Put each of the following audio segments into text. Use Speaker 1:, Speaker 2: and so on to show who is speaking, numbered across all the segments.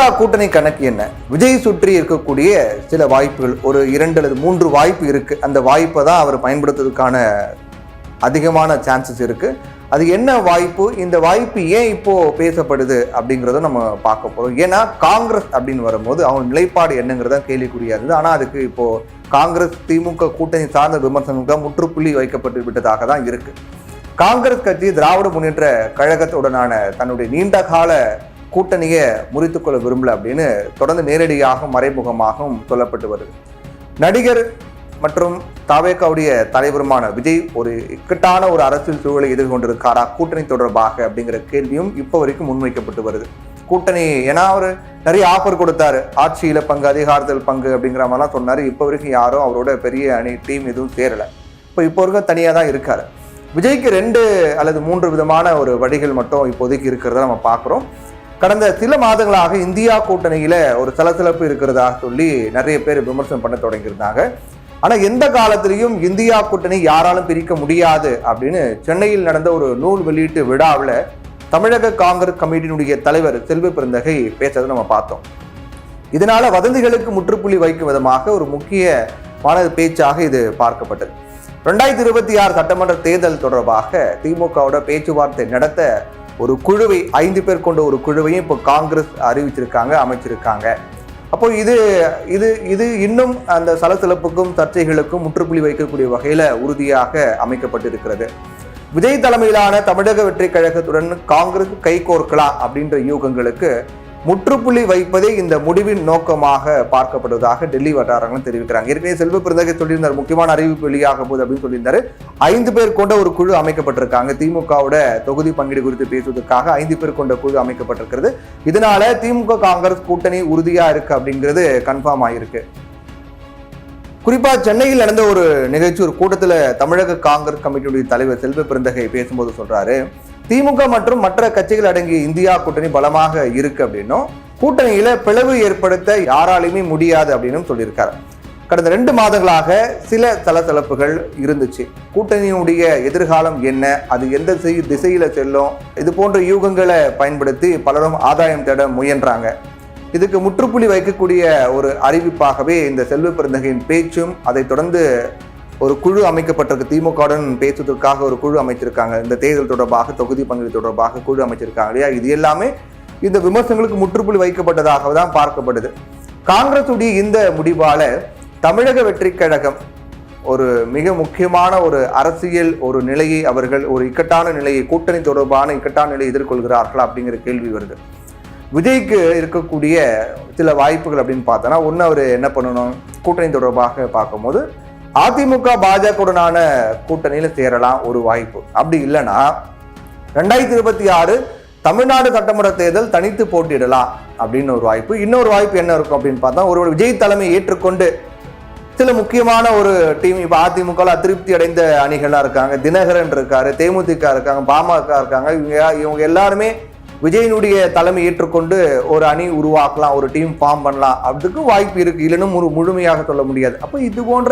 Speaker 1: திமுக கூட்டணி கணக்கு என்ன? விஜய் சுற்றி இருக்கக்கூடிய சில வாய்ப்புகள், ஒரு 2 அல்லது 3 வாய்ப்பு இருக்கு. அந்த வாய்ப்பை தான் அவர் பயன்படுத்துவதற்கான அதிகமான சான்சஸ் இருக்கு. அது என்ன வாய்ப்பு, இந்த வாய்ப்பு ஏன் இப்போ பேசப்படுது அப்படிங்கிறத நம்ம பார்க்க போறோம். ஏன்னா காங்கிரஸ் அப்படின்னு வரும்போது அவங்க நிலைப்பாடு என்னங்கிறத கேள்விக்குறியா இருந்தது. ஆனால் அதுக்கு இப்போ காங்கிரஸ் திமுக கூட்டணி சார்ந்த விமர்சனங்கள் முற்றுப்புள்ளி வைக்கப்பட்டு விட்டதாக தான் இருக்கு. காங்கிரஸ் கட்சி திராவிட முன்னேற்ற கழகத்துடனான தன்னுடைய நீண்ட கால கூட்டணியை முறித்துக்கொள்ள விரும்பல அப்படின்னு தொடர்ந்து நேரடியாகவும் மறைமுகமாகவும் சொல்லப்பட்டு வருது. நடிகர் மற்றும் தாவேகாவுடைய தலைவருமான விஜய் ஒரு இக்கட்டான ஒரு அரசியல் சூழலை எதிர்கொண்டிருக்காரா கூட்டணி தொடர்பாக அப்படிங்கிற கேள்வியும் இப்போ வரைக்கும் முன்வைக்கப்பட்டு வருது. கூட்டணி ஏன்னா அவர் நிறைய ஆஃபர் கொடுத்தாரு, ஆட்சியில பங்கு, அதிகாரத்தில் பங்கு அப்படிங்கிற மாதிரிலாம் சொன்னாரு. இப்போ வரைக்கும் யாரும் அவரோட பெரிய அணி டீம் எதுவும் சேரலை. இப்போ வரைக்கும் தனியாக தான் இருக்காரு. விஜய்க்கு 2 அல்லது 3 விதமான ஒரு வழிகள் மட்டும் இப்போதைக்கு இருக்கிறத நம்ம பார்க்குறோம். கடந்த சில மாதங்களாக இந்தியா கூட்டணியில ஒரு சலசலப்பு இருக்கிறதா சொல்லி நிறைய பேர் விமர்சனம் பண்ண தொடங்கியிருந்தாங்க. ஆனா எந்த காலத்திலையும் இந்தியா கூட்டணி யாராலும் பிரிக்க முடியாது அப்படின்னு சென்னையில் நடந்த ஒரு நூல் வெளியீட்டு விழாவில் தமிழக காங்கிரஸ் கமிட்டியினுடைய தலைவர் செல்வ பெருந்தகை பேசுறதை நம்ம பார்த்தோம். இதனால வதந்திகளுக்கு முற்றுப்புள்ளி வைக்கும் விதமாக ஒரு முக்கியமான பேச்சாக இது பார்க்கப்பட்டது. 2026 சட்டமன்ற தேர்தல் தொடர்பாக திமுகவோட பேச்சுவார்த்தை நடத்த ஒரு குழுவை 5 பேர் கொண்ட ஒரு குழுவையும் இப்போ காங்கிரஸ் அறிவிச்சிருக்காங்க, அமைச்சிருக்காங்க. அப்போ இது இது இது இன்னும் அந்த சலசலப்புக்கும் சர்ச்சைகளுக்கும் முற்றுப்புள்ளி வைக்கக்கூடிய வகையில உறுதியாக அமைக்கப்பட்டிருக்கிறது. விஜய் தலைமையிலான தமிழக வெற்றி கழகத்துடன் காங்கிரஸ் கைகோர்க்கலாம் அப்படின்ற யூகங்களுக்கு முற்றுப்புள்ளி வைப்பதே இந்த முடிவின் நோக்கமாக பார்க்கப்படுவதாக டெல்லி வட்டாரங்களும் தெரிவிக்கிறாங்க. ஏற்கனவே செல்வ பெருந்தகை சொல்லியிருந்தார், முக்கியமான அறிவிப்பு வெளியாக போகுது அப்படின்னு சொல்லியிருந்தாரு. 5 பேர் கொண்ட ஒரு குழு அமைக்கப்பட்டிருக்காங்க. திமுகவோட தொகுதி பங்கீடு குறித்து பேசுவதற்காக 5 பேர் கொண்ட குழு அமைக்கப்பட்டிருக்கிறது. இதனால திமுக காங்கிரஸ் கூட்டணி உறுதியா இருக்கு அப்படிங்கிறது கன்ஃபார்ம் ஆயிருக்கு. குறிப்பா சென்னையில் நடந்த ஒரு நிகழ்ச்சி, ஒரு கூட்டத்தில் தமிழக காங்கிரஸ் கமிட்டியுடைய தலைவர் செல்வ பெருந்தகை பேசும்போது சொல்றாரு, திமுக மற்றும் மற்ற கட்சிகள் அடங்கிய இந்தியா கூட்டணி பலமாக இருக்கு அப்படின்னும் கூட்டணியில பிளவு ஏற்படுத்த யாராலையுமே முடியாது அப்படின்னு சொல்லியிருக்காரு. கடந்த 2 மாதங்களாக சில சலசலப்புகள் இருந்துச்சு. கூட்டணியினுடைய எதிர்காலம் என்ன, அது எந்த திசையில செல்லும், இது போன்ற யூகங்களை பயன்படுத்தி பலரும் ஆதாயம் தேட முயன்றாங்க. இதுக்கு முற்றுப்புள்ளி வைக்கக்கூடிய ஒரு அறிவிப்பாகவே இந்த செல்வ பெருந்தகையின் பேச்சும், அதை தொடர்ந்து ஒரு குழு அமைக்கப்பட்டிருக்கு. திமுகவுடன் பேசுவதற்காக ஒரு குழு அமைச்சிருக்காங்க. இந்த தேர்தல் தொடர்பாக, தொகுதி பங்கீடு தொடர்பாக குழு அமைச்சிருக்காங்க இல்லையா? இது எல்லாமே இந்த விமர்சனங்களுக்கு முற்றுப்புள்ளி வைக்கப்பட்டதாக தான் பார்க்கப்படுது. காங்கிரசுடைய இந்த முடிவால தமிழக வெற்றி கழகம் ஒரு மிக முக்கியமான ஒரு அரசியல் ஒரு நிலையை, அவர்கள் ஒரு இக்கட்டான நிலையை, கூட்டணி தொடர்பான இக்கட்டான நிலையை எதிர்கொள்கிறார்களா அப்படிங்கிற கேள்வி வருது. விஜய்க்கு இருக்கக்கூடிய சில வாய்ப்புகள் அப்படின்னு பார்த்தோன்னா, ஒன்று அவர் என்ன பண்ணணும், கூட்டணி தொடர்பாக பார்க்கும்போது அதிமுக பாஜகவுடனான கூட்டணியில சேரலாம் ஒரு வாய்ப்பு. அப்படி இல்லைன்னா 2026 தமிழ்நாடு சட்டமன்ற தேர்தல் தனித்து போட்டியிடலாம் அப்படின்னு ஒரு வாய்ப்பு. இன்னொரு வாய்ப்பு என்ன இருக்கும் அப்படின்னு பார்த்தா, ஒரு விஜய் தலைமை ஏற்றுக்கொண்டு சில முக்கியமான ஒரு டீம், இப்போ அதிமுக அதிருப்தி அடைந்த அணிகளா இருக்காங்க, தினகரன் இருக்காரு, தேமுதிக இருக்காங்க, பாமக இருக்காங்க, இவங்க எல்லாருமே விஜயனுடைய தலைமை ஏற்றுக்கொண்டு ஒரு அணி உருவாக்கலாம், ஒரு டீம் ஃபார்ம் பண்ணலாம், அதுக்கு வாய்ப்பு இருக்கு. இல்லைன்னு முழுமையாக சொல்ல முடியாது. அப்போ இது போன்ற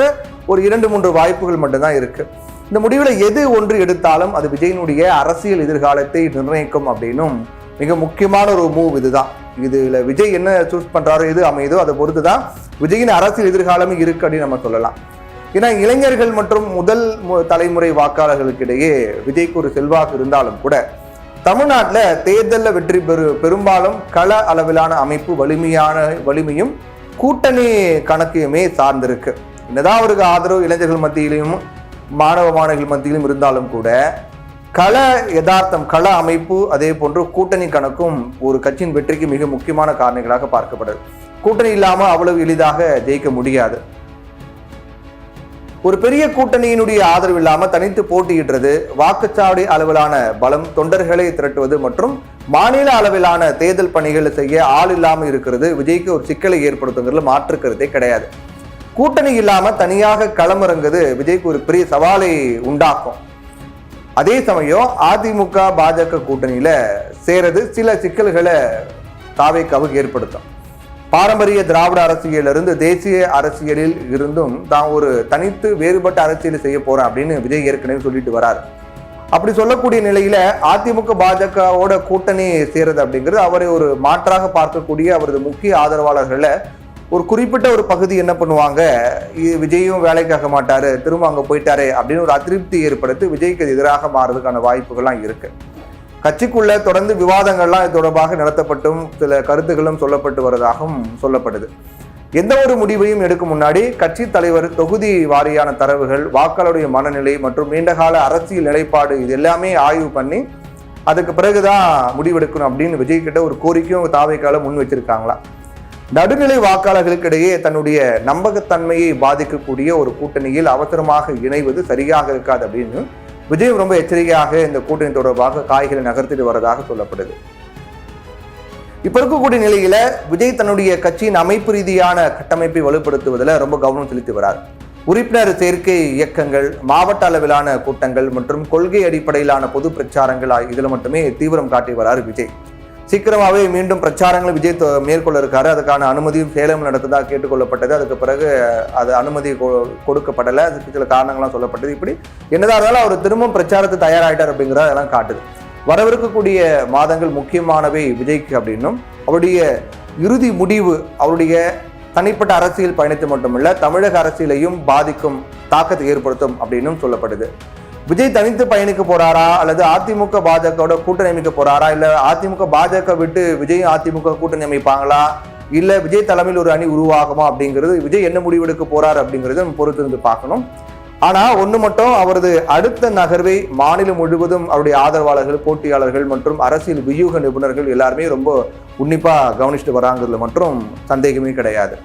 Speaker 1: ஒரு 2-3 வாய்ப்புகள் மட்டும்தான் இருக்கு. இந்த முடிவில் எது ஒன்று எடுத்தாலும் அது விஜயனுடைய அரசியல் எதிர்காலத்தை நிர்ணயிக்கும் அப்படின்னும் மிக முக்கியமான ஒரு மூவ் இதுதான். இதுல விஜய் என்ன சூஸ் பண்றாரோ, எது அமையுதோ அதை பொறுத்து தான் விஜயின் அரசியல் எதிர்காலமே இருக்கு அப்படின்னு நம்ம சொல்லலாம். ஏன்னா இளைஞர்கள் மற்றும் முதல் தலைமுறை வாக்காளர்களுக்கு இடையே விஜய்க்கு ஒரு செல்வாக்கு இருந்தாலும் கூட தமிழ்நாட்டில் தேர்தலில் வெற்றி பெரும்பாலும் கள அளவிலான அமைப்பு, வலிமையும் கூட்டணி கணக்கையுமே சார்ந்திருக்கு. என்னதான் அவருக்கு ஆதரவு இளைஞர்கள் மத்தியிலும் மாணவிகள் மத்தியிலும் இருந்தாலும் கூட கள யதார்த்தம், கள அமைப்பு, அதே போன்று கூட்டணி கணக்கும் ஒரு கட்சியின் வெற்றிக்கு மிக முக்கியமான காரணிகளாக பார்க்கப்படுது. கூட்டணி இல்லாமல் அவ்வளவு எளிதாக ஜெயிக்க முடியாது. ஒரு பெரிய கூட்டணியினுடைய ஆதரவு இல்லாமல் தனித்து போட்டியிடுறது, வாக்குச்சாவடி அளவிலான பலம், தொண்டர்களை திரட்டுவது மற்றும் மாநில அளவிலான தேர்தல் பணிகளை செய்ய ஆள் இல்லாமல் இருக்கிறது விஜய்க்கு ஒரு சிக்கலை ஏற்படுத்துங்கிறதுல மாற்றுக்கிறதே கிடையாது. கூட்டணி இல்லாமல் தனியாக களமிறங்குது விஜய்க்கு ஒரு பெரிய சவாலை உண்டாக்கும். அதே சமயம் அதிமுக பாஜக கூட்டணியில சேரது சில சிக்கல்களை தாவேகாவுக்கு ஏற்படுத்தும். பாரம்பரிய திராவிட அரசியலிருந்து தேசிய அரசியலில் இருந்தும் தான் ஒரு தனித்து வேறுபட்ட அரசியல் செய்ய போறேன் அப்படின்னு விஜய் ஏற்கனவே சொல்லிட்டு வராரு. அப்படி சொல்லக்கூடிய நிலையில அதிமுக பாஜகவோட கூட்டணி சேருது அப்படிங்கிறது அவரை ஒரு மாற்றாக பார்க்கக்கூடிய அவரது முக்கிய ஆதரவாளர்கள ஒரு குறிப்பிட்ட ஒரு பகுதி என்ன பண்ணுவாங்க, விஜயும் வேலைக்காக மாட்டாரு, திரும்ப அங்க போயிட்டாரு அப்படின்னு ஒரு அதிருப்தி ஏற்படுத்தி விஜய்க்கு எதிராக மாறுறதுக்கான வாய்ப்புகள்லாம் இருக்கு. கட்சிக்குள்ள தொடர்ந்து விவாதங்கள்லாம் இது தொடர்பாக நடத்தப்பட்டும் சில கருத்துக்களும் சொல்லப்பட்டு வருவதாகவும் சொல்லப்படுது. எந்த ஒரு முடிவையும் எடுக்கும் முன்னாடி கட்சி தலைவர் தொகுதி வாரியான தரவுகள், வாக்காளருடைய மனநிலை மற்றும் நீண்டகால அரசியல் நிலைப்பாடு இது எல்லாமே ஆய்வு பண்ணி அதுக்கு பிறகுதான் முடிவெடுக்கணும் அப்படின்னு விஜய் கிட்ட ஒரு கோரிக்கையும் தாவேக்கால முன் வச்சிருக்காங்களா. நடுநிலை வாக்காளர்களுக்கு இடையே தன்னுடைய நம்பகத்தன்மையை பாதிக்கக்கூடிய ஒரு கூட்டணியில் அவசரமாக இணைவது சரியாக இருக்காது அப்படின்னு விஜய் ரொம்ப எச்சரிக்கையாக இந்த கூட்டணி தொடர்பாக காய்களை நகர்த்திட்டு வரதாக சொல்லப்படுது. இப்ப இருக்கக்கூடிய நிலையில விஜய் தன்னுடைய கட்சியின் அமைப்பு ரீதியான கட்டமைப்பை வலுப்படுத்துவதில் ரொம்ப கவனம் செலுத்தி வரார். உறுப்பினர் சேர்க்கை இயக்கங்கள், மாவட்ட அளவிலான கூட்டங்கள் மற்றும் கொள்கை அடிப்படையிலான பொது பிரச்சாரங்கள் இதுல மட்டுமே தீவிரம் காட்டி வராரு விஜய். சீக்கிரமாவே மீண்டும் பிரச்சாரங்களை விஜய் மேற்கொள்ள இருக்காரு. அதுக்கான அனுமதியும் சேலம் நடத்ததாக கேட்டுக்கொள்ளப்பட்டது. அதுக்கு பிறகு அது அனுமதி கொடுக்கப்படலை. அதுக்கு சில காரணங்கள்லாம் சொல்லப்பட்டது. இப்படி என்னதான் இருந்தாலும் அவர் திரும்பவும் பிரச்சாரத்தை தயாராகிட்டார் அப்படிங்கிறத அதெல்லாம் காட்டுது. வரவிருக்கக்கூடிய மாதங்கள் முக்கியமானவை விஜய்க்கு அப்படின்னும் அவருடைய இறுதி முடிவு அவருடைய தனிப்பட்ட அரசியல் பயணத்தை மட்டுமல்ல தமிழக அரசியலையும் பாதிக்கும் தாக்கத்தை ஏற்படுத்தும் அப்படின்னும் சொல்லப்படுது. விஜய் தனித்து பயணிக்க போறாரா அல்லது அதிமுக பாஜகவோட கூட்டணி அமைக்க போறாரா, இல்ல அதிமுக பாஜக விட்டு விஜய் அதிமுக கூட்டணி அமைப்பாங்களா, இல்ல விஜய் தலைமையில் ஒரு அணி உருவாகுமா அப்படிங்கிறது விஜய் என்ன முடிவெடுக்க போறாரு அப்படிங்கிறது நம்ம பொறுத்து இருந்து பார்க்கணும். ஆனா ஒண்ணு மட்டும், அவரது அடுத்த நகர்வை மாநிலம் முழுவதும் அவருடைய ஆதரவாளர்கள், போட்டியாளர்கள் மற்றும் அரசியல் வியூக நிபுணர்கள் எல்லாருமே ரொம்ப உன்னிப்பா கவனிச்சுட்டு வராங்கிறதுல மட்டும் சந்தேகமே கிடையாது.